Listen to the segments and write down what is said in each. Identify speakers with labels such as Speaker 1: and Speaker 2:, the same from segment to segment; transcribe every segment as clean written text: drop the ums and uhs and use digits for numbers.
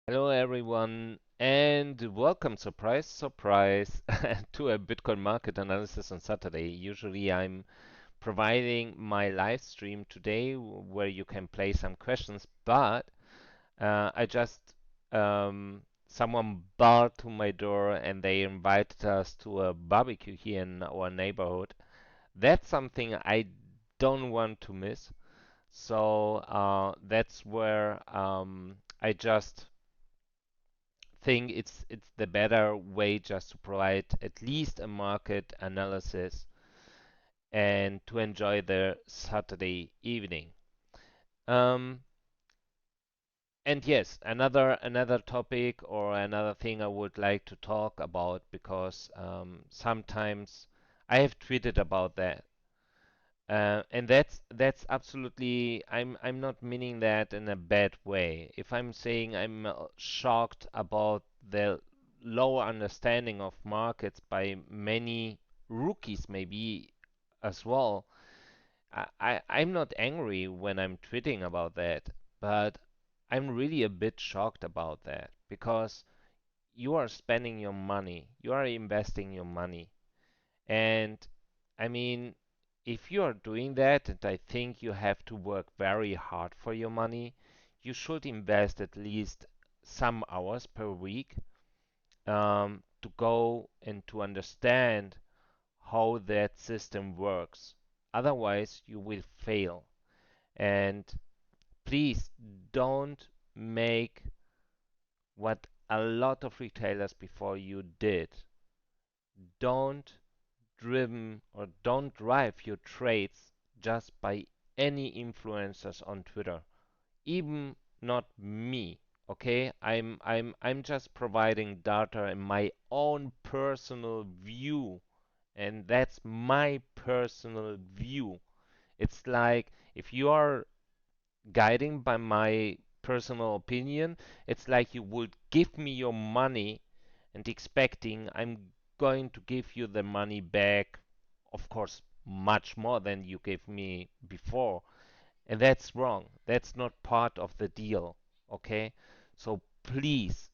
Speaker 1: Hello everyone and welcome, surprise, surprise, to a Bitcoin market analysis on Saturday. Usually I'm providing my live stream today where you can play some questions, but I just someone barred to my door and they invited us to a barbecue here in our neighborhood. That's something I don't want to miss. So that's where I just think it's the better way just to provide at least a market analysis and to enjoy the Saturday evening. Um, and yes, another topic or another thing I would like to talk about because sometimes I have tweeted about that. And that's absolutely I'm not meaning that in a bad way. If I'm saying I'm shocked about the low understanding of markets by many rookies maybe as well, I'm not angry when I'm tweeting about that, but I'm really a bit shocked about that because you are spending your money, you are investing your money, and I mean, if you are doing that, and I think you have to work very hard for your money, you should invest at least some hours per week to go and to understand how that system works. Otherwise, you will fail. And please don't make what a lot of retailers before you did. Don't don't drive your trades just by any influencers on Twitter. Even not me. Okay? I'm just providing data in my own personal view. And that's my personal view. It's like if you are guiding by my personal opinion, it's like you would give me your money and expecting I'm going to give you the money back, of course, much more than you gave me before. And that's wrong. That's not part of the deal. Okay? So please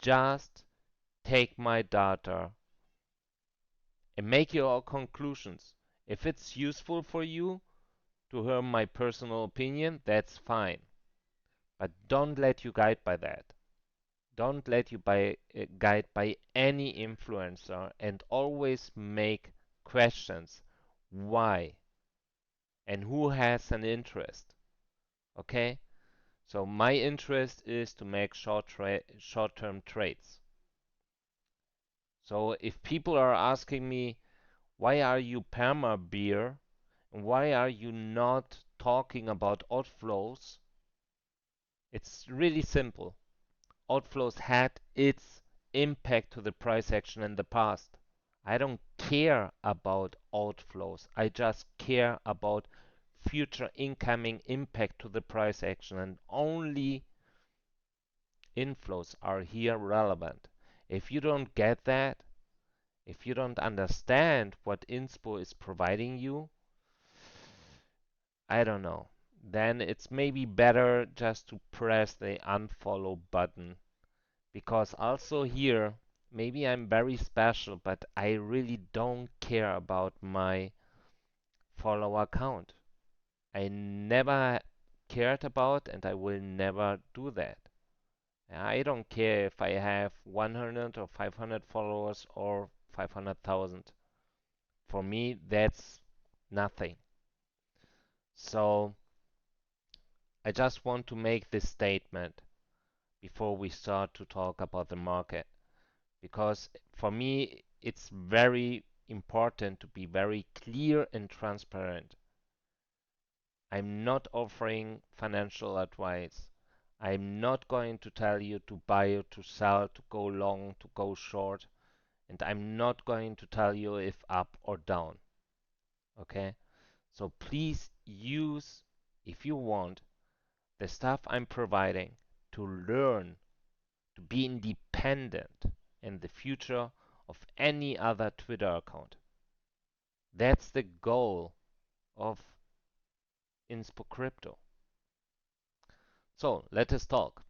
Speaker 1: just take my data and make your conclusions. If it's useful for you to hear my personal opinion, that's fine. But don't let you guide by that. Don't let you guide by any influencer and always make questions. Why? And who has an interest? Okay? So my interest is to make short-term trades. So if people are asking me, why are you perma beer? And why are you not talking about outflows? It's really simple. Outflows had its impact to the price action in the past. I don't care about outflows. I just care about future incoming impact to the price action, and only inflows are here relevant. If you don't get that, if you don't understand what Inspo is providing you, I don't know. Then it's maybe better just to press the unfollow button. Because also here, maybe I'm very special, but I really don't care about my follower count. I never cared about and I will never do that. I don't care if I have 100 or 500 followers or 500,000. For me, that's nothing. So I just want to make this statement before we start to talk about the market. Because for me, it's very important to be very clear and transparent. I'm not offering financial advice. I'm not going to tell you to buy or to sell, to go long, to go short, and I'm not going to tell you if up or down. Okay? So please use, if you want, the stuff I'm providing to learn, to be independent in the future of any other Twitter account. That's the goal of Inspocrypto. So let us talk.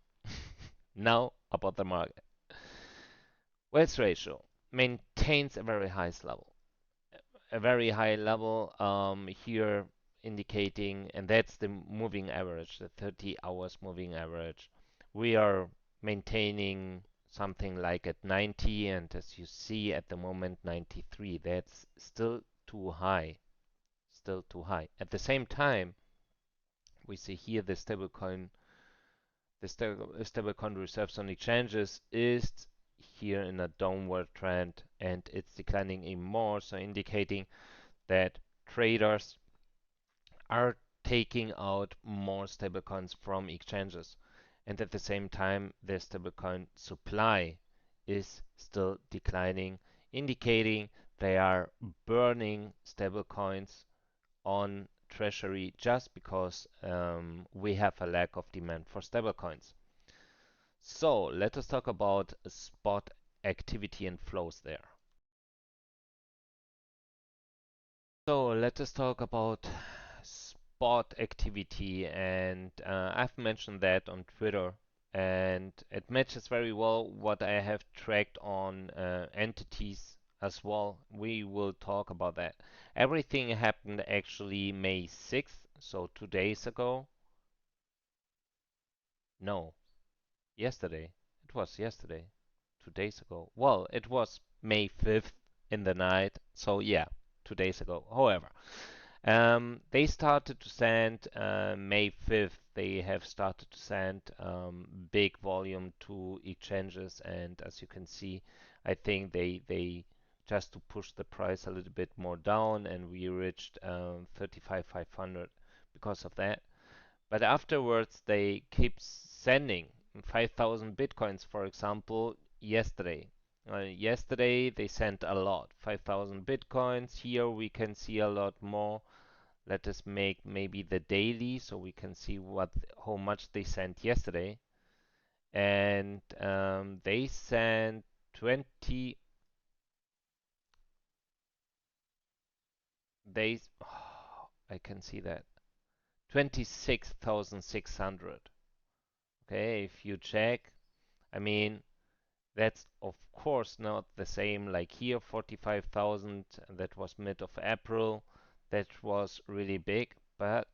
Speaker 1: Now about the market. Wealth ratio maintains a very high level. A very high level here indicating, and that's the moving average, the 30 hours moving average. We are maintaining something like at 90, and as you see at the moment 93. That's still too high, still too high. At the same time, we see here the stablecoin reserves on exchanges is here in a downward trend, and it's declining even more, so indicating that traders are taking out more stablecoins from exchanges. And at the same time, the stablecoin supply is still declining, indicating they are burning stablecoins on treasury just because we have a lack of demand for stablecoins. So let us talk about spot activity and flows there. So let us talk about spot activity, and I've mentioned that on Twitter, and it matches very well what I have tracked on entities as well. We will talk about that. Everything happened actually May 6th, so 2 days ago. No, yesterday. It was yesterday, 2 days ago. Well, it was May 5th in the night, so yeah, 2 days ago. However, they started to send May 5th. They have started to send big volume to exchanges, and as you can see, I think they just to push the price a little bit more down, and we reached 35,500 because of that. But afterwards, they keep sending 5,000 bitcoins, for example, yesterday. Yesterday they sent a lot, 5,000 bitcoins. Here we can see a lot more. Let us make maybe the daily so we can see how much they sent yesterday. And they sent 20 days. Oh, I can see that 26,600. Okay, if you check, I mean that's of course not the same like here 45,000. That was mid of April. That was really big, but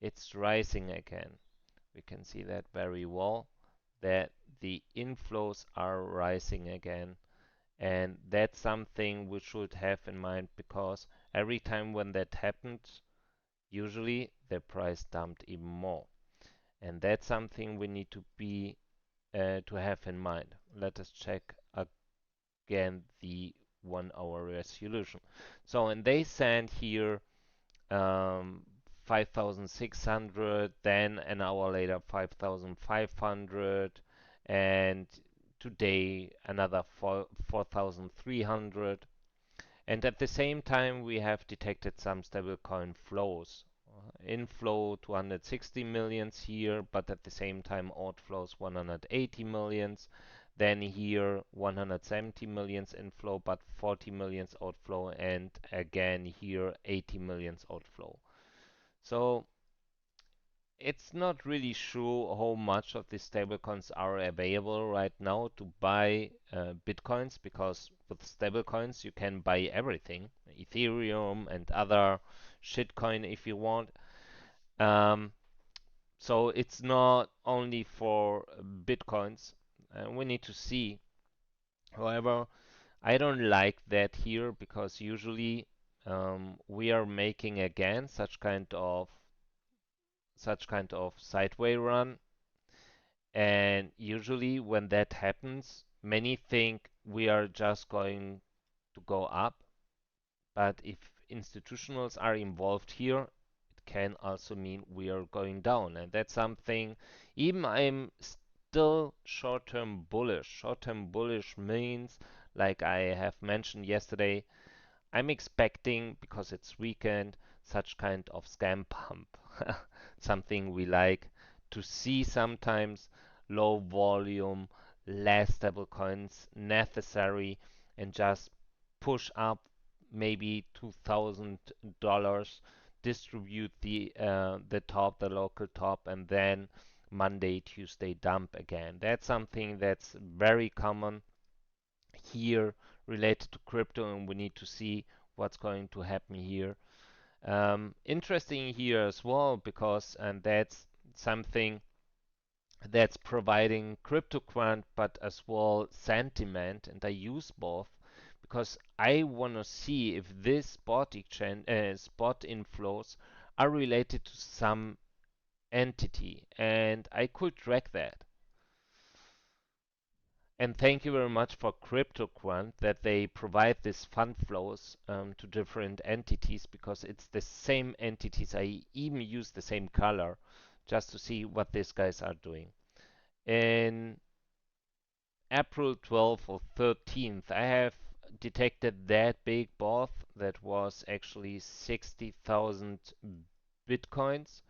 Speaker 1: it's rising again. We can see that very well, that the inflows are rising again. And that's something we should have in mind, because every time when that happens, usually the price dumped even more. And that's something we need to have in mind. Let us check again the 1 hour resolution. So, and they send here um, 5,600, then an hour later 5,500, and today another 4,300. And at the same time, we have detected some stablecoin flows. Inflow 260 millions here, but at the same time outflows 180 millions. Then here 170 millions inflow, but 40 millions outflow, and again here 80 millions outflow. So it's not really sure how much of these stablecoins are available right now to buy bitcoins, because with stablecoins you can buy everything, Ethereum and other shitcoin if you want. Um, so it's not only for bitcoins. We need to see. However, I don't like that here, because usually we are making again such kind of sideway run. And usually when that happens, many think we are just going to go up. But if institutionals are involved here, it can also mean we are going down. And that's something, even I'm still short-term bullish. Short-term bullish means, like I have mentioned yesterday, I'm expecting, because it's weekend, such kind of scam pump. Something we like to see sometimes. Low volume, less stable coins necessary, and just push up maybe $2,000, distribute the top, the local top, and then Monday, Tuesday dump again. That's something that's very common here related to crypto, and we need to see what's going to happen here. Interesting here as well because, and that's something that's providing crypto quant, but as well sentiment, and I use both because I want to see if this spot exchange, spot inflows are related to some entity, and I could track that. And thank you very much for CryptoQuant that they provide these fund flows to different entities because it's the same entities. I even use the same color just to see what these guys are doing. In April 12th or 13th, I have detected that big bot that was actually 60,000 bitcoins.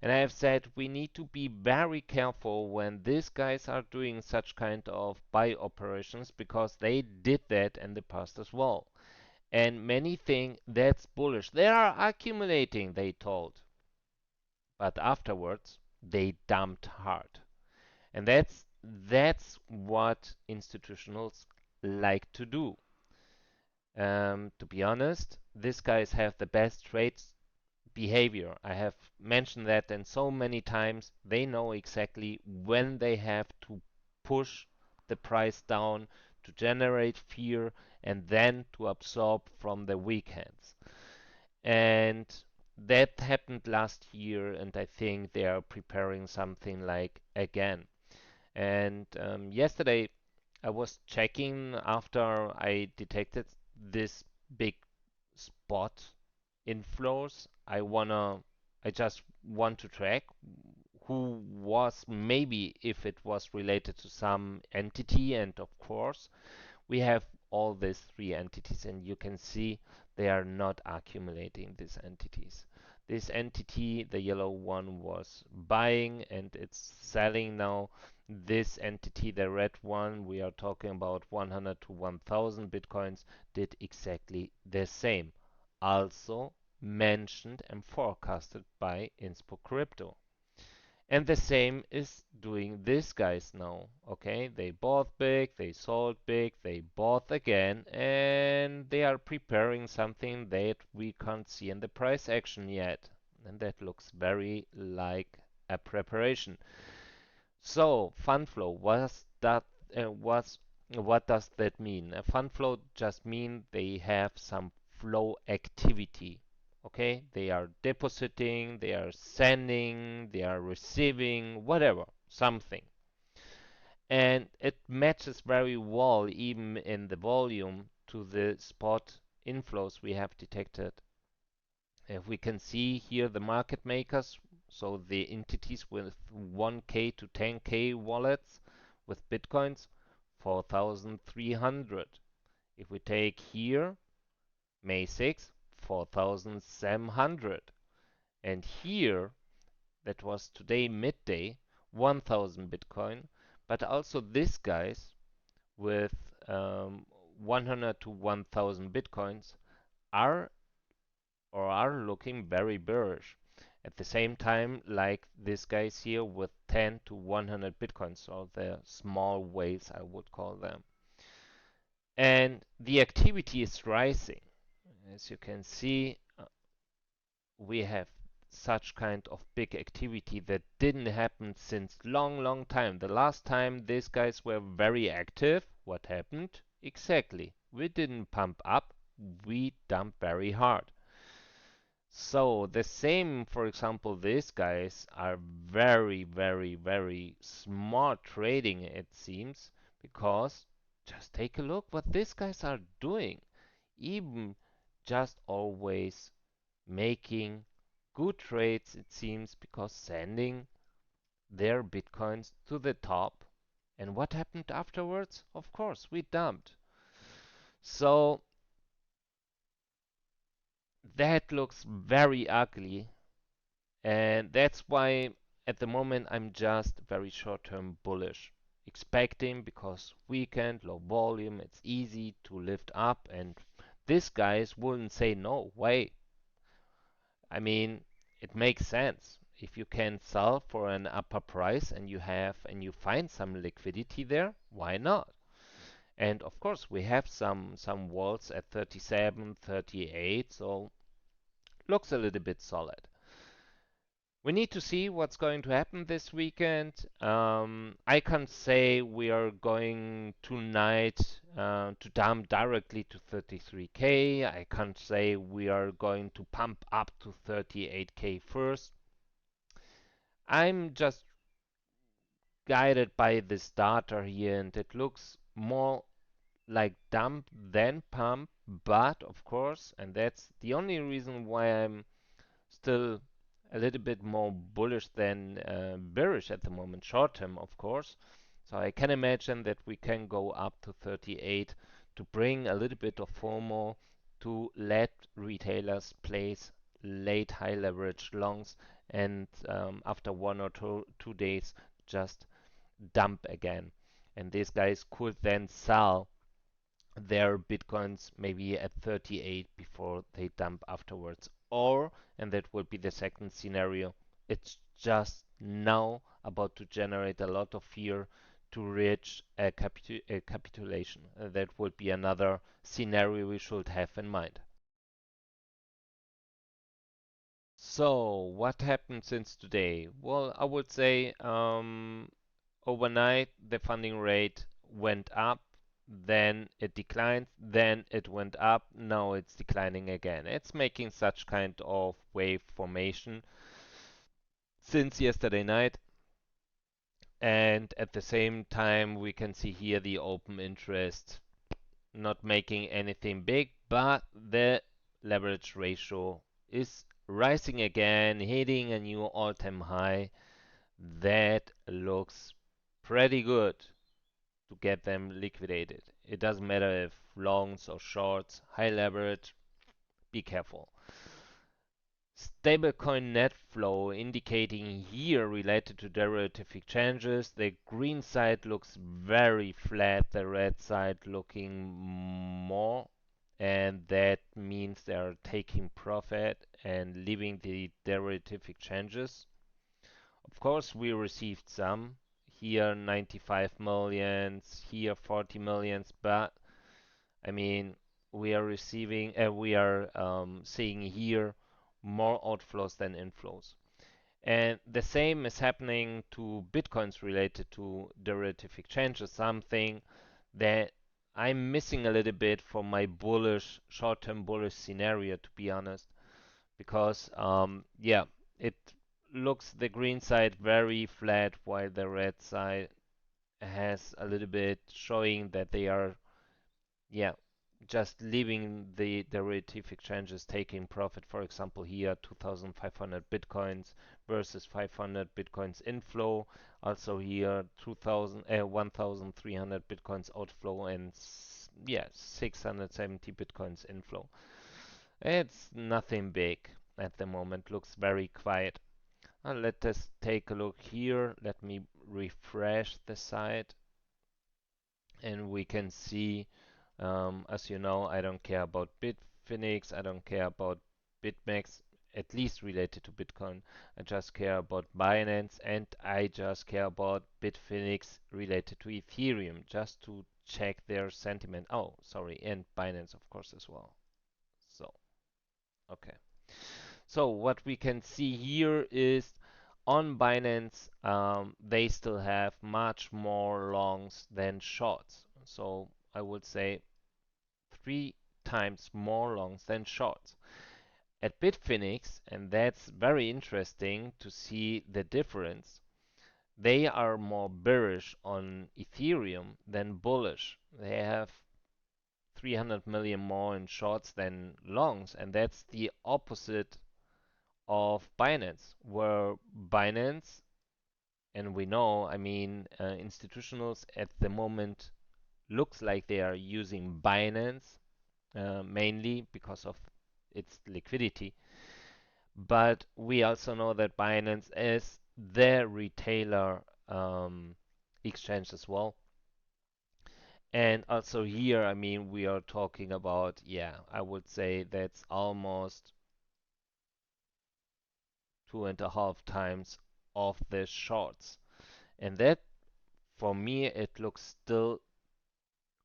Speaker 1: And I have said we need to be very careful when these guys are doing such kind of buy operations because they did that in the past as well. And many think that's bullish. They are accumulating, they told. But afterwards, they dumped hard. And that's what institutionals like to do. To be honest, these guys have the best trades behavior. I have mentioned that and so many times. They know exactly when they have to push the price down to generate fear and then to absorb from the weak hands. And that happened last year, and I think they are preparing something like again. And yesterday I was checking after I detected this big spot inflows. I just want to track who was maybe if it was related to some entity, and of course we have all these three entities, and you can see they are not accumulating these entities. This entity, the yellow one, was buying and it's selling now. This entity, the red one, we are talking about 100 to 1000 bitcoins, did exactly the same. Also mentioned and forecasted by Inspocrypto. And the same is doing these guys now. Okay, they bought big, they sold big, they bought again, and they are preparing something that we can't see in the price action yet. And that looks very like a preparation. So fund flow, what does that mean? A fund flow just mean they have some flow activity. Okay, they are depositing, they are sending, they are receiving, whatever, something. And it matches very well, even in the volume, to the spot inflows we have detected. If we can see here the market makers, so the entities with 1K to 10K wallets with bitcoins, 4,300. If we take here May 6, 4,700. And here, that was today midday, 1,000 Bitcoin. But also these guys with 100 to 1,000 Bitcoins are are looking very bearish. At the same time, like these guys here with 10 to 100 Bitcoins, so the small whales I would call them. And the activity is rising. As you can see, we have such kind of big activity that didn't happen since long time. The last time these guys were very active, what happened? Exactly. We didn't pump up, we dumped very hard. So the same, for example, these guys are very smart trading, it seems, because just take a look what these guys are doing. Even just always making good trades, it seems, because sending their bitcoins to the top. And what happened afterwards? Of course, we dumped. So that looks very ugly. And that's why at the moment I'm just very short-term bullish. Expecting because weekend, low volume, it's easy to lift up, and these guys wouldn't say no way. I mean, it makes sense. If you can sell for an upper price and you find some liquidity there, why not? And of course, we have some walls at 37, 38, so looks a little bit solid. We need to see what's going to happen this weekend. I can't say we are going tonight to dump directly to 33K. I can't say we are going to pump up to 38K first. I'm just guided by this data here, and it looks more like dump than pump. But of course, and that's the only reason why I'm still a little bit more bullish than bearish at the moment, short term, of course. So I can imagine that we can go up to 38 to bring a little bit of FOMO to let retailers place late high leverage longs and after 1 or 2 days just dump again. And these guys could then sell their bitcoins maybe at 38 before they dump afterwards. Or, and that would be the second scenario, it's just now about to generate a lot of fear to reach a capitulation. That would be another scenario we should have in mind. So, what happened since today? Well, I would say overnight the funding rate went up, then it declined, then it went up, now it's declining again. It's making such kind of wave formation since yesterday night, and at the same time we can see here the open interest not making anything big, but the leverage ratio is rising again, hitting a new all-time high. That looks pretty good to get them liquidated. It doesn't matter if longs or shorts, high leverage, be careful. Stablecoin net flow indicating here related to derivative exchanges. The green side looks very flat, the red side looking more, and that means they are taking profit and leaving the derivative exchanges. Of course, we received some. Here 95 millions, here 40 millions, but I mean, we are seeing here more outflows than inflows. And the same is happening to bitcoins related to derivative exchanges, something that I'm missing a little bit from my bullish, short-term bullish scenario, to be honest, because yeah, it looks the green side very flat while the red side has a little bit showing that they are, yeah, just leaving the derivative exchanges taking profit. For example, here 2,500 bitcoins versus 500 bitcoins inflow. Also here 1,300 bitcoins outflow and yeah, 670 bitcoins inflow. It's nothing big at the moment. Looks very quiet. Let us take a look here. Let me refresh the site and we can see, as you know, I don't care about Bitfinex, I don't care about BitMEX, at least related to Bitcoin. I just care about Binance and I just care about Bitfinex related to Ethereum, just to check their sentiment. Oh, sorry, and Binance, of course, as well. So, okay. So what we can see here is on Binance, they still have much more longs than shorts. So I would say 3 times more longs than shorts. At Bitfinex, and that's very interesting to see the difference, they are more bearish on Ethereum than bullish. They have 300 million more in shorts than longs, and that's the opposite of Binance, where Binance, and we know, I mean, institutionals at the moment looks like they are using Binance mainly because of its liquidity. But we also know that Binance is the retailer exchange as well. And also here, I mean, we are talking about, yeah, I would say that's almost 2.5 times of the shorts. And that, for me, it looks still,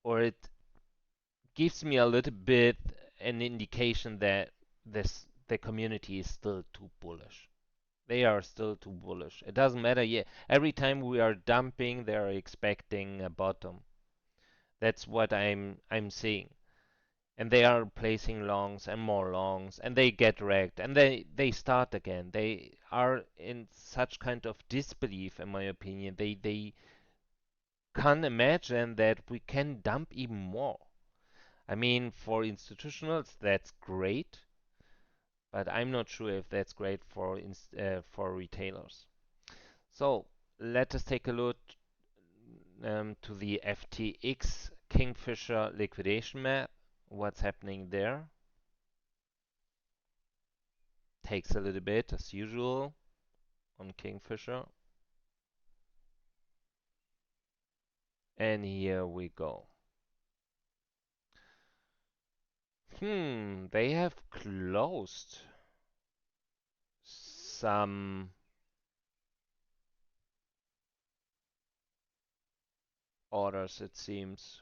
Speaker 1: or it gives me a little bit an indication that the community is still too bullish. They are still too bullish. It doesn't matter. Yeah, every time we are dumping, they are expecting a bottom. That's what I'm seeing. And they are placing longs and more longs, and they get wrecked, and they start again. They are in such kind of disbelief, in my opinion. They can't imagine that we can dump even more. I mean, for institutionals, that's great, but I'm not sure if that's great for retailers. So let us take a look to the FTX Kingfisher liquidation map. What's happening there? Takes a little bit as usual on Kingfisher. And here we go. They have closed some orders, it seems.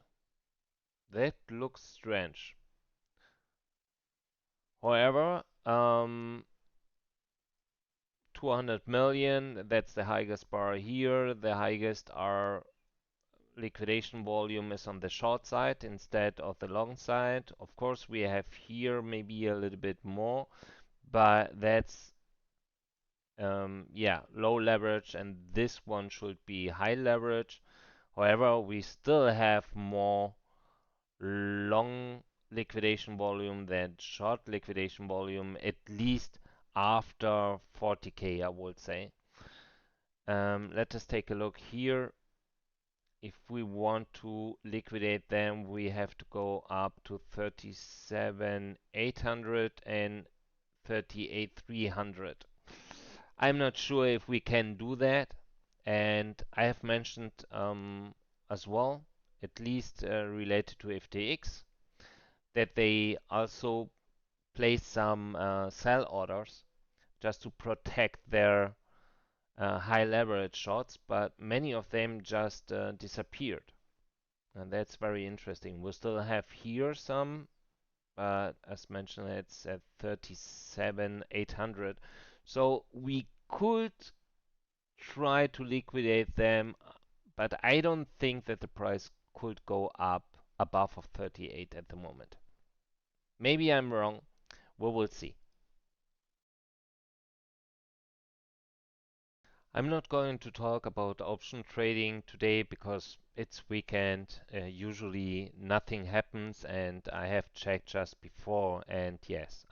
Speaker 1: That looks strange. However, 200 million, that's the highest bar here. The highest are liquidation volume is on the short side instead of the long side. Of course, we have here maybe a little bit more, but that's yeah, low leverage, and this one should be high leverage. However, we still have more long liquidation volume than short liquidation volume, at least after 40K, I would say. Let us take a look here. If we want to liquidate them, we have to go up to 37,800 and 38,300. I'm not sure if we can do that, and I have mentioned as well, at least related to FTX, that they also place some sell orders just to protect their high leverage shorts, but many of them just disappeared. And that's very interesting. We still have here some, but as mentioned, it's at 37,800. So we could try to liquidate them, but I don't think that the price could go up above of 38 at the moment. Maybe I'm wrong. We will see. I'm not going to talk about option trading today because it's weekend. Usually nothing happens, and I have checked just before, and yes,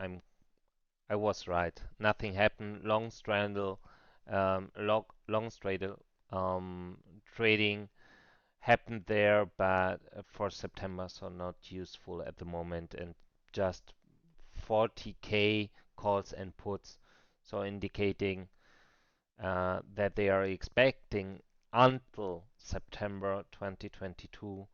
Speaker 1: I was right. Nothing happened. Long straddle trading happened there, but for September, so not useful at the moment, and just 40K calls and puts, so indicating that they are expecting until September 2022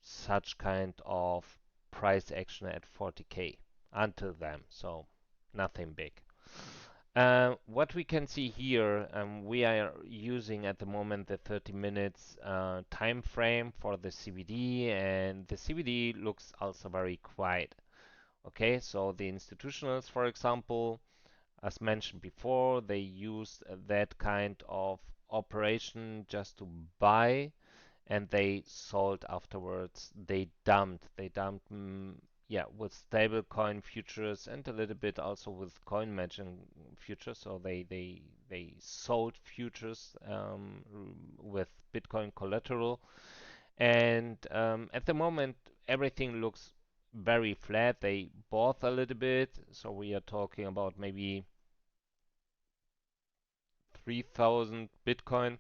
Speaker 1: such kind of price action at 40K until then, so nothing big. What we can see here, we are using at the moment the 30 minutes time frame for the CBD, and the CBD looks also very quiet. Okay, so the institutionals, for example, as mentioned before, they used that kind of operation just to buy, and they sold afterwards. They dumped, yeah, with stablecoin futures and a little bit also with coin matching futures. So they sold futures with Bitcoin collateral, and at the moment everything looks very flat. They bought a little bit, so we are talking about maybe 3,000 Bitcoin,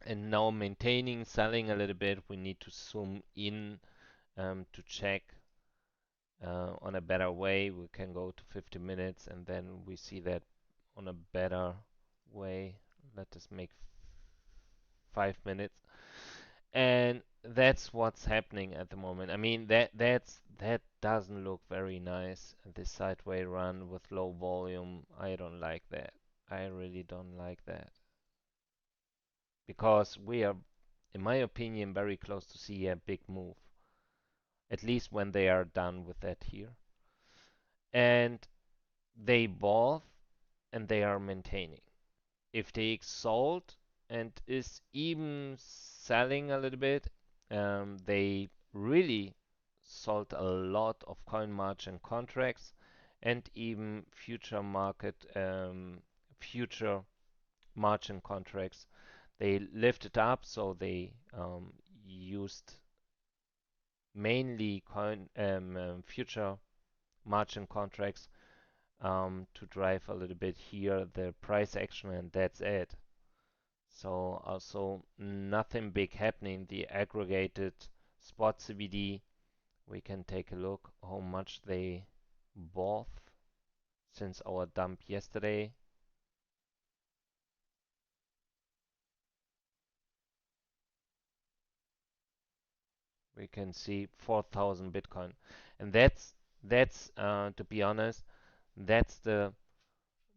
Speaker 1: and now maintaining, selling a little bit. We need to zoom in to check on a better way. We can go to 50 minutes and then we see that on a better way. Let us make 5 minutes. And that's what's happening at the moment. I mean, that doesn't look very nice. This sideway run with low volume, I don't like that. I really don't like that because we are, in my opinion, very close to see a big move. At least when they are done with that here, and they both and they are maintaining. If they sold and is even selling a little bit, they really sold a lot of coin margin contracts and even future margin contracts. They lifted up, so they used mainly future margin contracts to drive a little bit here the price action, and that's it. So also nothing big happening. The aggregated spot CBD, we can take a look how much they bought since our dump yesterday. We can see 4,000 Bitcoin, and that's to be honest, that's the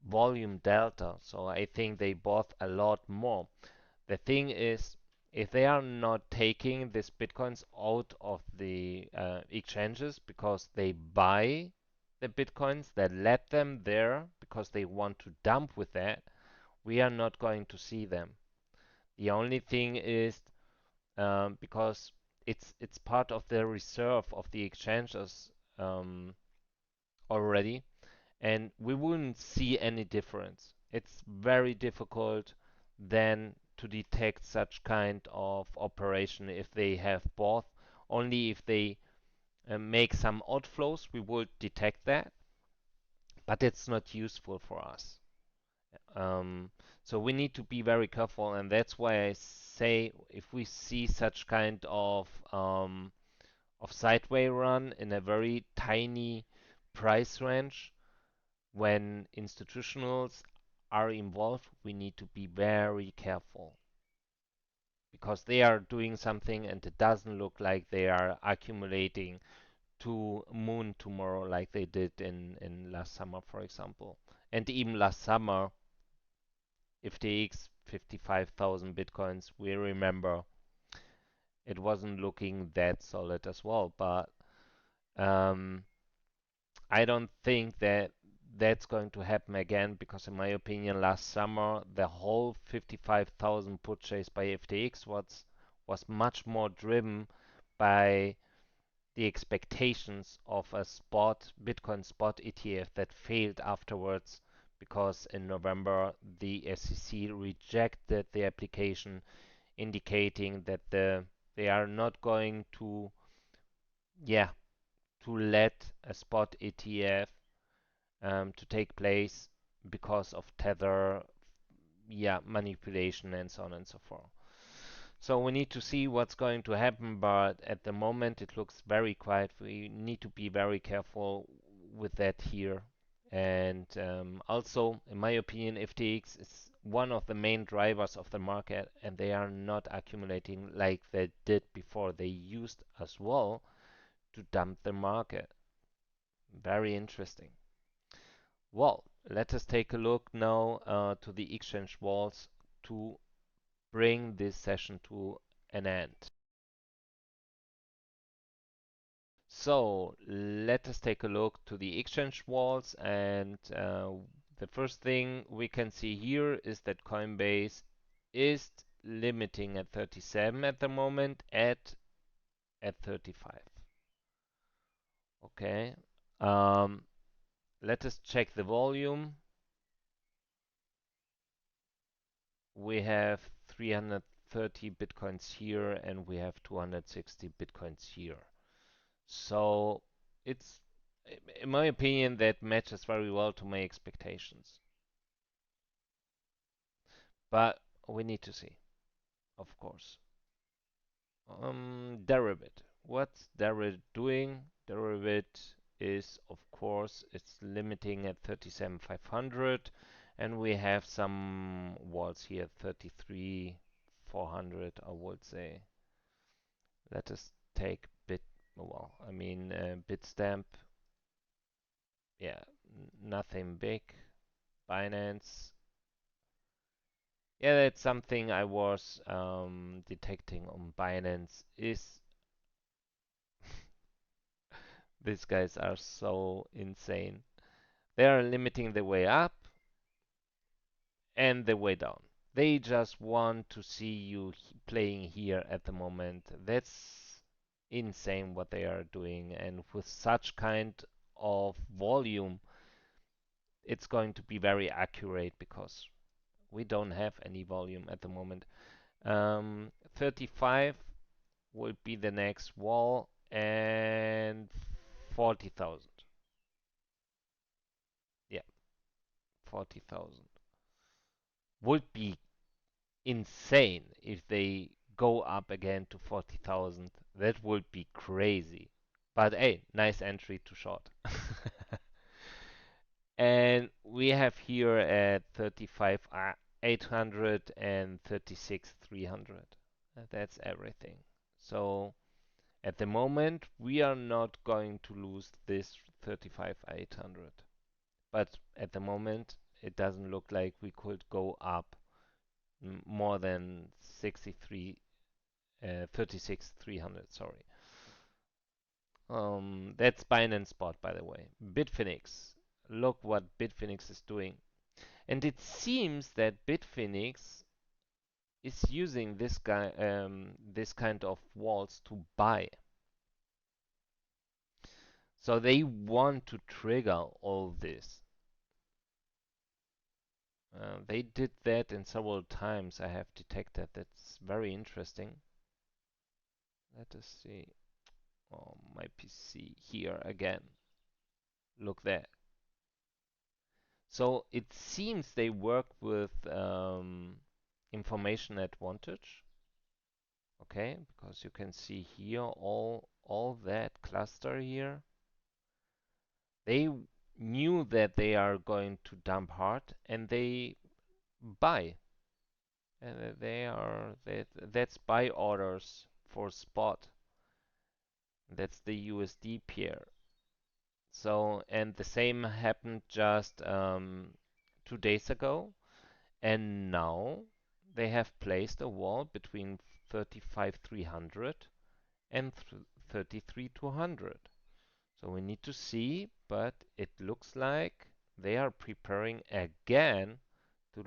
Speaker 1: volume delta. So I think they bought a lot more. The thing is, if they are not taking these bitcoins out of the exchanges because they buy the bitcoins that let them there because they want to dump with that, we are not going to see them. The only thing is because it's part of the reserve of the exchanges um, already, and we wouldn't see any difference. It's very difficult then to detect such kind of operation if they have both. Only if they make some outflows, we will detect that, but it's not useful for us. Um, so we need to be very careful, and that's why I say if we see such kind of sideway run in a very tiny price range, when institutionals are involved, we need to be very careful because they are doing something and it doesn't look like they are accumulating to moon tomorrow like they did in last summer, for example. And even last summer, if the X 55,000 bitcoins, we remember it wasn't looking that solid as well. But um, I don't think that that's going to happen again because, in my opinion, last summer the whole 55,000 purchase by FTX was much more driven by the expectations of a spot Bitcoin spot ETF that failed afterwards because in November the SEC rejected the application, indicating that they are not going to, yeah, to let a spot ETF to take place because of tether, yeah, manipulation and so on and so forth. So we need to see what's going to happen, but at the moment it looks very quiet. We need to be very careful with that here. And also, in my opinion, FTX is one of the main drivers of the market, and they are not accumulating like they did before. They used as well to dump the market. Very interesting. Well, let us take a look now to the exchange walls to bring this session to an end. So let us take a look to the exchange walls, and the first thing we can see here is that Coinbase is limiting at 37 at the moment at 35. Okay. Um, Let us check the volume. We have 330 bitcoins here and we have 260 bitcoins here. So it's, in my opinion, that matches very well to my expectations. But we need to see, of course. Deribit. What's Deribit doing? Deribit is, of course, it's limiting at 37,500, and we have some walls here, 33,400, I would say. Let us take Bitstamp. Yeah, nothing big. Binance. Yeah, that's something I was detecting on Binance is these guys are so insane. They are limiting the way up and the way down. They just want to see you playing here at the moment. That's insane what they are doing, and with such kind of volume, it's going to be very accurate because we don't have any volume at the moment. 35 will be the next wall, and 40,000. Yeah, 40,000 would be insane if they go up again to 40,000. That would be crazy. But hey, nice entry to short. And we have here at 35 800 and 36 300. That's everything. So at the moment, we are not going to lose this 35 800. But at the moment, it doesn't look like we could go up more than 36 300, sorry. That's Binance Spot, by the way. Bitfinex. Look what Bitfinex is doing. And it seems that Bitfinex is using this kind of walls to buy. So they want to trigger all this. They did that in several times. I have detected. That's very interesting. Let us see. Oh, my PC here again. Look there. So it seems they work with information advantage. Okay, because you can see here all that cluster here. They knew that they are going to dump hard and they buy. And that's buy orders for spot. That's the USD pair. So, and the same happened just 2 days ago. And now they have placed a wall between 35 300 and 33 200. So we need to see, but it looks like they are preparing again to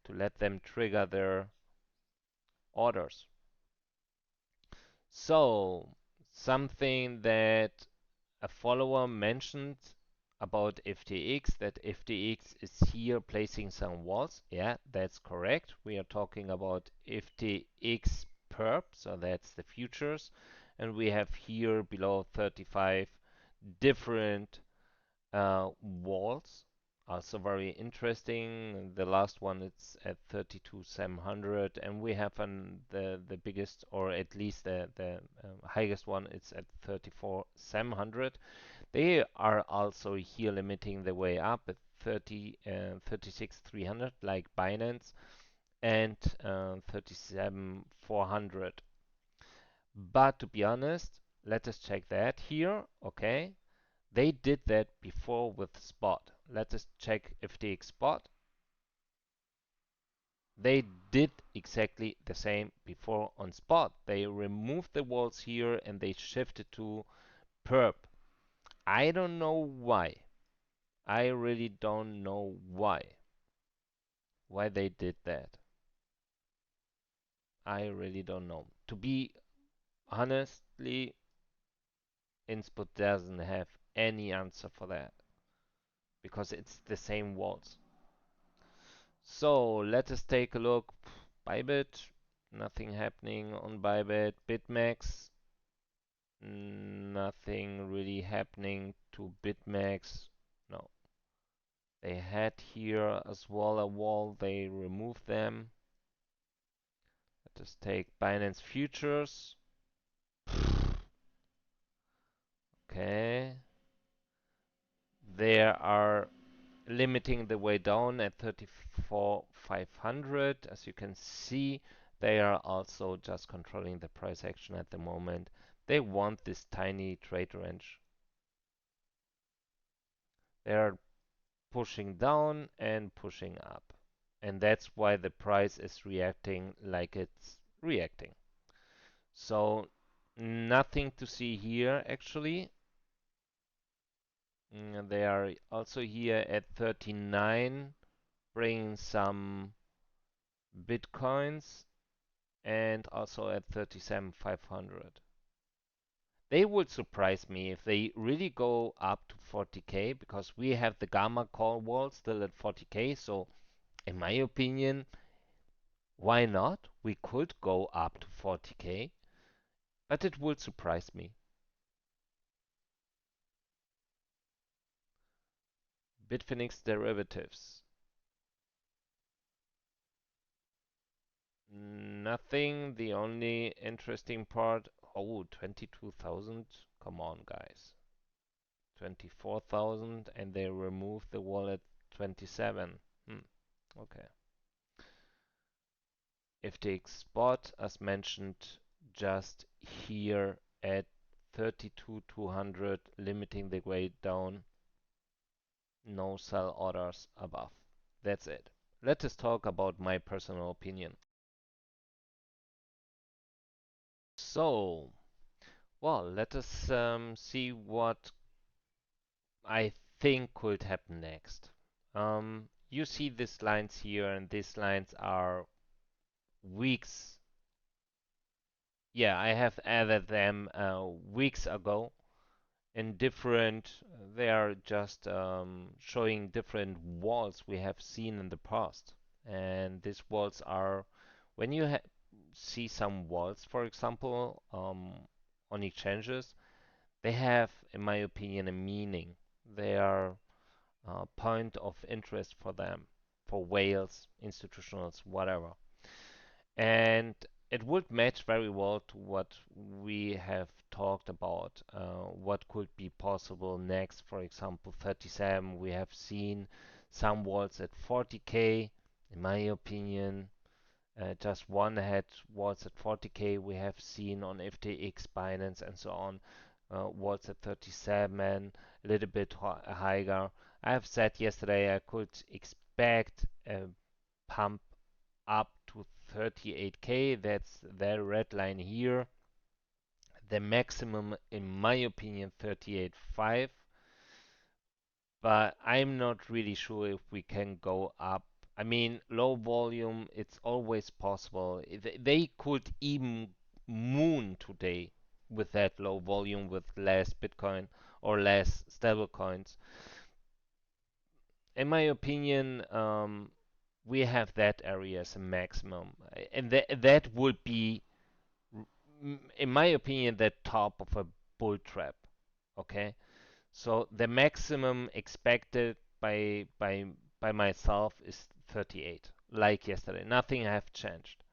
Speaker 1: let them trigger their orders. So something that a follower mentioned about FTX, that FTX is here placing some walls. Yeah, that's correct. We are talking about FTX perp, so that's the futures. And we have here below 35 different walls. Also very interesting. The last one is at 32,700, and we have the biggest, or at least the highest one, it's at 34,700. They are also here limiting the way up at 36,300, like Binance, and 37,400. But to be honest, let us check that here. Okay, they did that before with Spot. Let us check FTX Spot. They did exactly the same before on Spot. They removed the walls here and they shifted to perp. I don't know why. I really don't know why they did that. I really don't know. To be honestly, Inspo doesn't have any answer for that because it's the same walls. So let us take a look. Bybit, nothing happening on Bybit. Bitmax, nothing really happening to Bitmax. No. They had here as well a wall, they removed them. Let us take Binance Futures. Okay. They are limiting the way down at 34,500. As you can see, They are also just controlling the price action at the moment. They want this tiny trade range. They are pushing down and pushing up. And that's why the price is reacting like it's reacting. So nothing to see here actually. They are also here at 39, bringing some bitcoins, and also at 37,500. They would surprise me if they really go up to 40k because we have the gamma call wall still at 40k. So in my opinion, why not? We could go up to 40k, but it would surprise me. Bitfinex derivatives. Nothing. The only interesting part. Oh, 22,000. Come on, guys. 24,000, and they remove the wall at 27. Okay. FTX spot, as mentioned, just here at 32,200, limiting the way down. No sell orders above. That's it. Let us talk about my personal opinion. So, well, let us see what I think could happen next. You see these lines here, and these lines are weeks. Yeah, I have added them weeks ago in different. They are just showing different walls we have seen in the past, and these walls are when you see some walls, for example, on exchanges, they have, in my opinion, a meaning. They are point of interest for them, for whales, institutionals, whatever. And it would match very well to what we have talked about, what could be possible next. For example, 37, we have seen some walls at 40k, in my opinion. Just one had walls at 40k. We have seen on FTX, Binance, and so on, walls at 37, a little bit higher. I have said yesterday I could expect a pump up to 38k. That's the red line here. The maximum, in my opinion, 38.5. But I'm not really sure if we can go up. I mean, low volume, it's always possible. They could even moon today with that low volume, with less Bitcoin or less stable coins. In my opinion, we have that area as a maximum, and that would be, in my opinion, the top of a bull trap. Okay, so the maximum expected by myself is 38, like yesterday. Nothing have changed.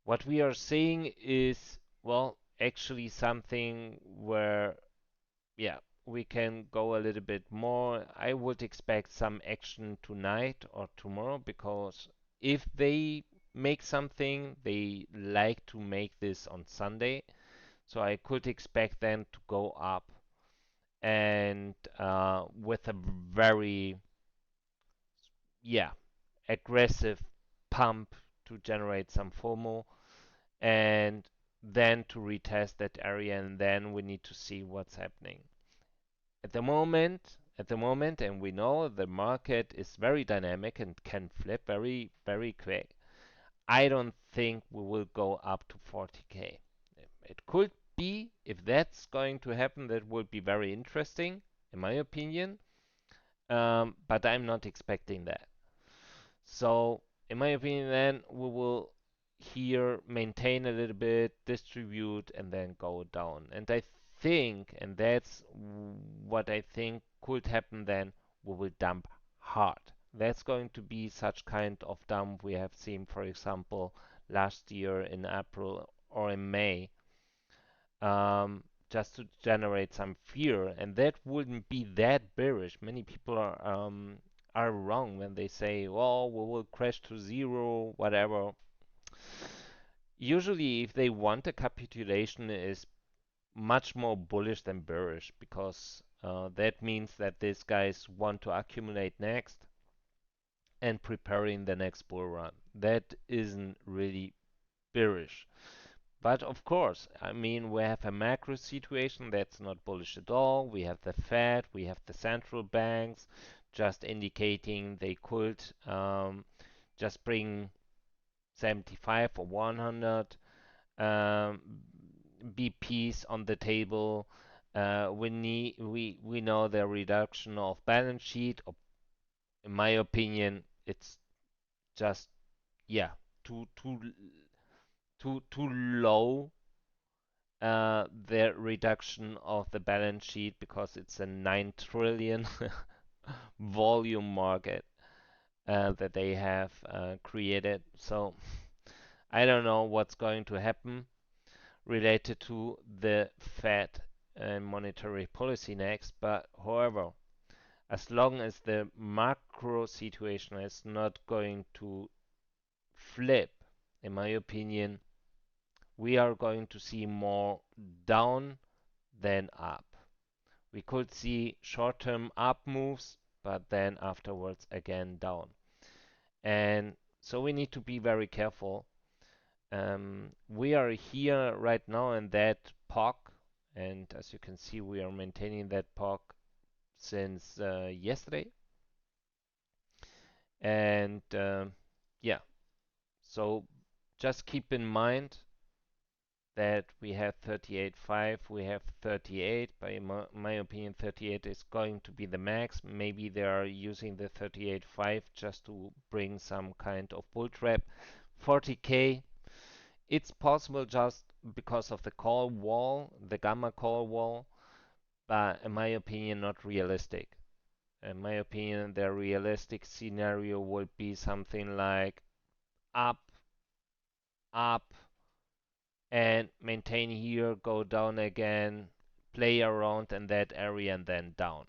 Speaker 1: What we are seeing is, well, actually something where, yeah, we can go a little bit more. I would expect some action tonight or tomorrow because if they make something, they like to make this on Sunday. So I could expect them to go up and with a very, yeah, aggressive pump to generate some FOMO and then to retest that area, and then we need to see what's happening. At the moment, and we know the market is very dynamic and can flip very, very quick. I don't think we will go up to 40k. It could be, if that's going to happen, that would be very interesting, in my opinion. But I'm not expecting that. So, in my opinion, then we will here maintain a little bit, distribute, and then go down. And I think, and that's what I think could happen then, we will dump hard. That's going to be such kind of dump we have seen, for example, last year in April or in May, just to generate some fear, and that wouldn't be that bearish. Many people are wrong when they say, "Well, we will crash to zero, whatever." Usually, if they want a capitulation, is much more bullish than bearish because that means that these guys want to accumulate next and preparing the next bull run. That isn't really bearish. But of course, I mean, we have a macro situation that's not bullish at all. We have the Fed, we have the central banks just indicating they could just bring 75 or 100 um, BPs on the table. We know the reduction of balance sheet. In my opinion, it's just yeah too low, the reduction of the balance sheet because it's a 9 trillion volume market that they have created. So I don't know what's going to happen related to the Fed and monetary policy next, but however, as long as the macro situation is not going to flip, in my opinion, we are going to see more down than up. We could see short-term up moves, but then afterwards again down. And so we need to be very careful. We are here right now in that POC, and as you can see, we are maintaining that POC since yesterday. And yeah, so just keep in mind that we have 38.5, we have 38. By my opinion, 38 is going to be the max. Maybe they are using the 38.5 just to bring some kind of bull trap. 40K, it's possible just because of the call wall, the gamma call wall, but in my opinion, not realistic. In my opinion, the realistic scenario would be something like up, up, and maintain here, go down again, play around in that area and then down.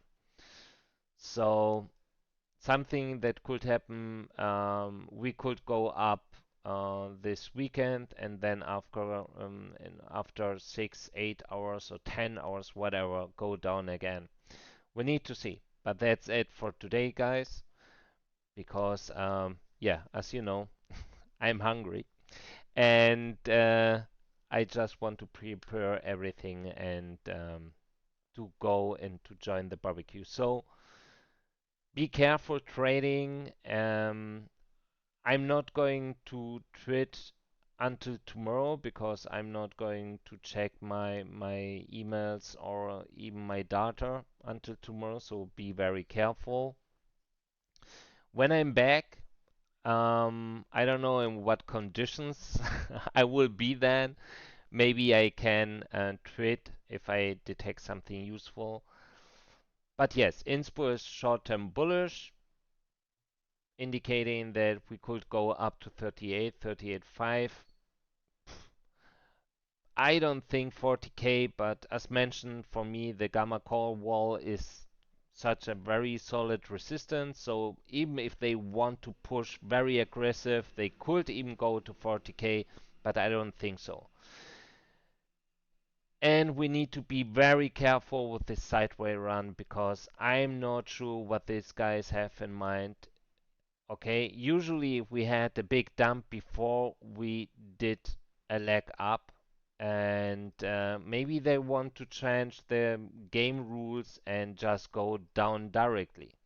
Speaker 1: So something that could happen, we could go up this weekend and then after 6, 8 hours or 10 hours, whatever, go down again. We need to see. But that's it for today, guys, because yeah, as you know, I'm hungry. And I just want to prepare everything and to go and to join the barbecue. So be careful trading. I'm not going to trade until tomorrow because I'm not going to check my emails or even my data until tomorrow. So be very careful. When I'm back, I don't know in what conditions I will be then. Maybe I can trade if I detect something useful. But yes, Inspo is short-term bullish, indicating that we could go up to 38, 38.5. I don't think 40K, but as mentioned, for me, the gamma call wall is such a very solid resistance. So even if they want to push very aggressive, they could even go to 40K, but I don't think so. And we need to be very careful with this sideway run because I'm not sure what these guys have in mind. Okay, usually if we had a big dump before we did a leg up, and maybe they want to change the game rules and just go down directly.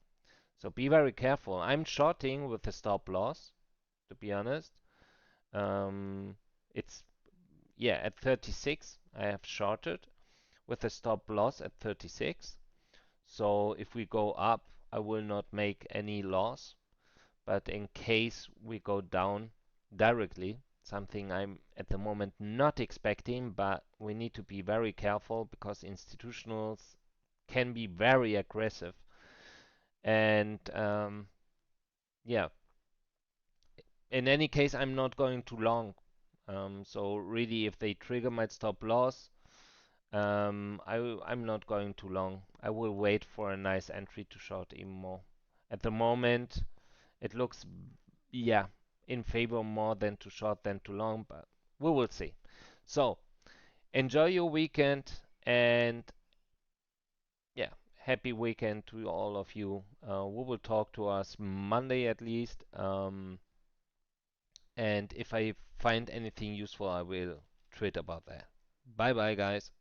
Speaker 1: So be very careful. I'm shorting with a stop loss, to be honest. Um, it's yeah, at 36 I have shorted with a stop loss at 36. So if we go up, I will not make any loss. But in case we go down directly, something I'm at the moment not expecting, but we need to be very careful because institutionals can be very aggressive. And yeah, in any case, I'm not going too long. So really, if they trigger my stop loss, I'm not going too long. I will wait for a nice entry to short even more. At the moment, it looks, yeah, in favor more than to short than to long, but We will see. So enjoy your weekend, and yeah, happy weekend to all of you. We will talk to us Monday at least. And if I find anything useful, I will tweet about that. Bye bye, guys.